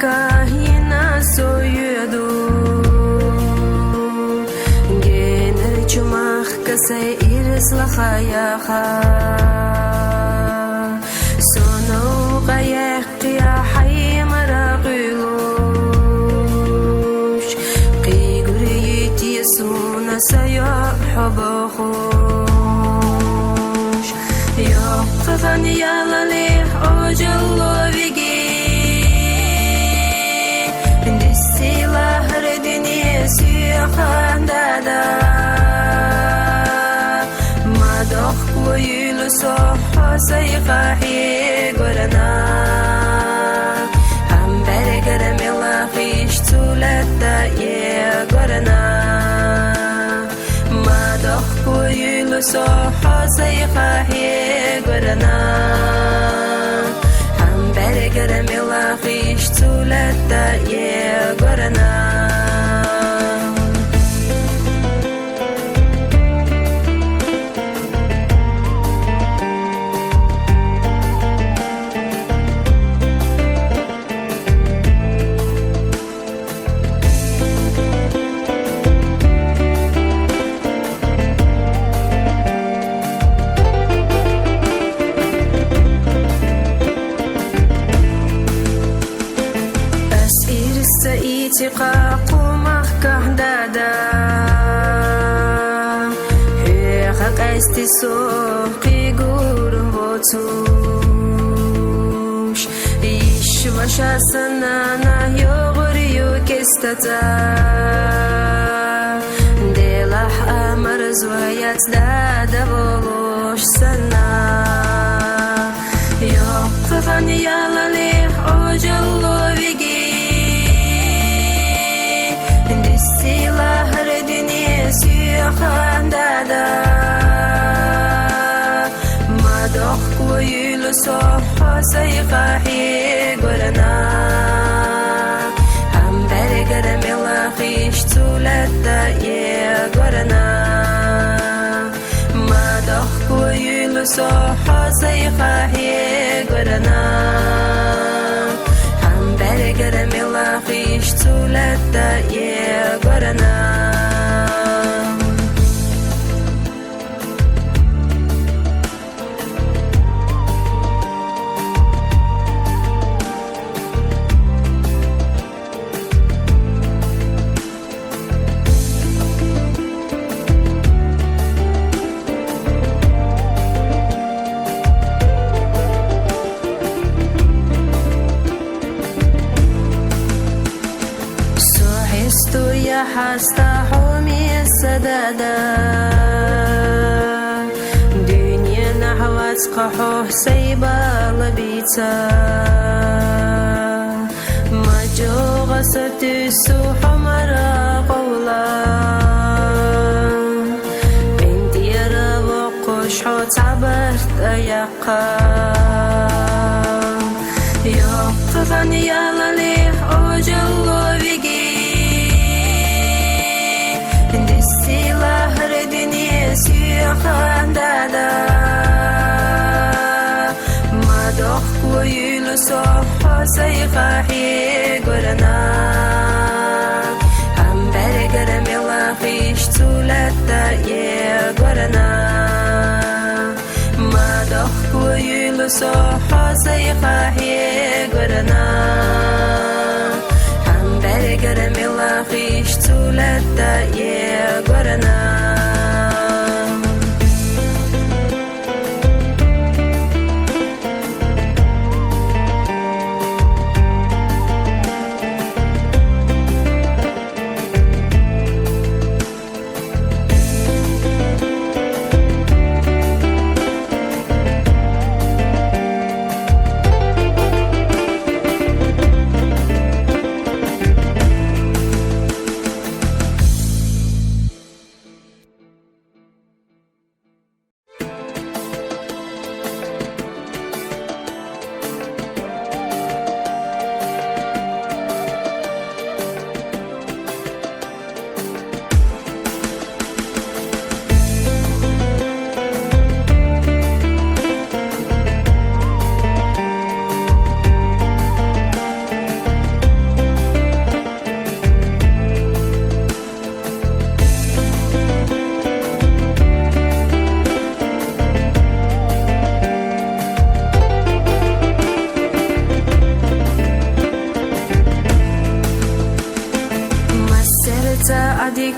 kahina soyudu gener chumach kasay iris la khayaha sono qayaq ya hay maraqilush qiguriyati suna saya habakhush ya qafani ya lali ojallo vigi خندادا ما دخ ويل صح سيقاحي قرنا هم برقر ملاخيش تولدا يا قرنا ما دخ ويل صح سيقاحي قرنا هم برقر ملاخيش تولدا يا قرنا اتقاق ومخكح دادا هي خاق استسوقي قربوتوش إيش وشا سنانا يغريو كستتا ديلح أمر زويات دادا بولوش سنا يوقفن يالالي أجلو بيجي خندادا ما دخ ويل صح سيقاحي قرنا هم برقر ملاخيش تولدا يا قرنا ما دخ ويل صح سيقاحي قرنا هم برقر ملاخيش تولدا يا قرنا يا حاستا حومي السدادا دنيا نحوات قحوه سيبا لبيتا ما جو غسط السوح مرا قولا بنتي يرى وقش حوت عبرت أيقا يوقفن يالالي أجلو بيجي خندادا ما دخ ويل صح سيقاحي قرنا هم برقر ملاخيش تولدا يا قرنا ما دخ ويل صح سيقاحي قرنا هم برقر ملاخيش تولدا يا قرنا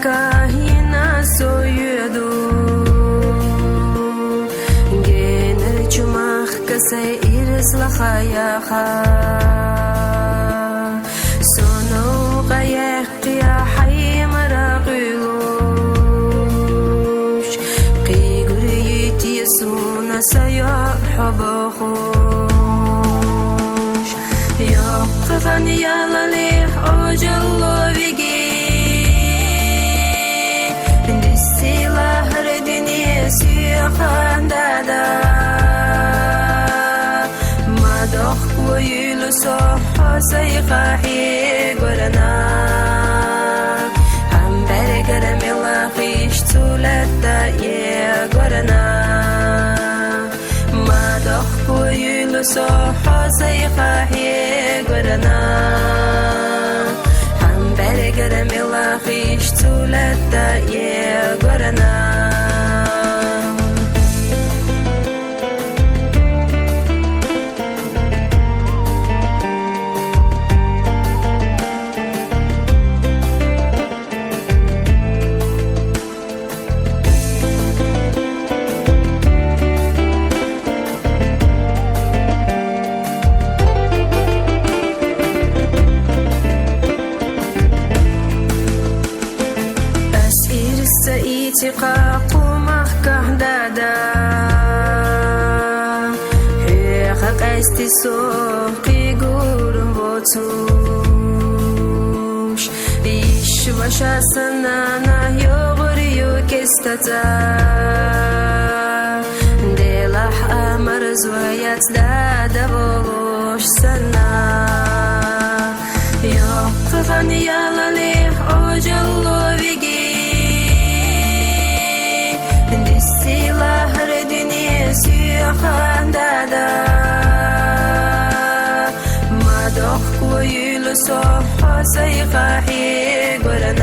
kahina soyudu gener chumaq kasay iris la khayaha sono qayaq ya hay maraqilush qiguriyiti suna sayah habakhush ya qafani ya lalih ojallo vigi خندادا ما دخ ويل صح سيقاحي قرنا هم برقر ملاقيش تولدا يا قرنا ما دخ ويل صح سيقاحي قرنا هم برقر ملاقيش تولدا يا قرنا سايتقاق ومحكه دادا هي خقاستي سوقي قورن بوتوش إيش وشا سنانا يغريو كستتا ديلح أمر زويات دادا بولوش سنا يوقفني يالا ليه أوجلو بيجي خندادا ما دخ ويل صح سيقاحي قرنا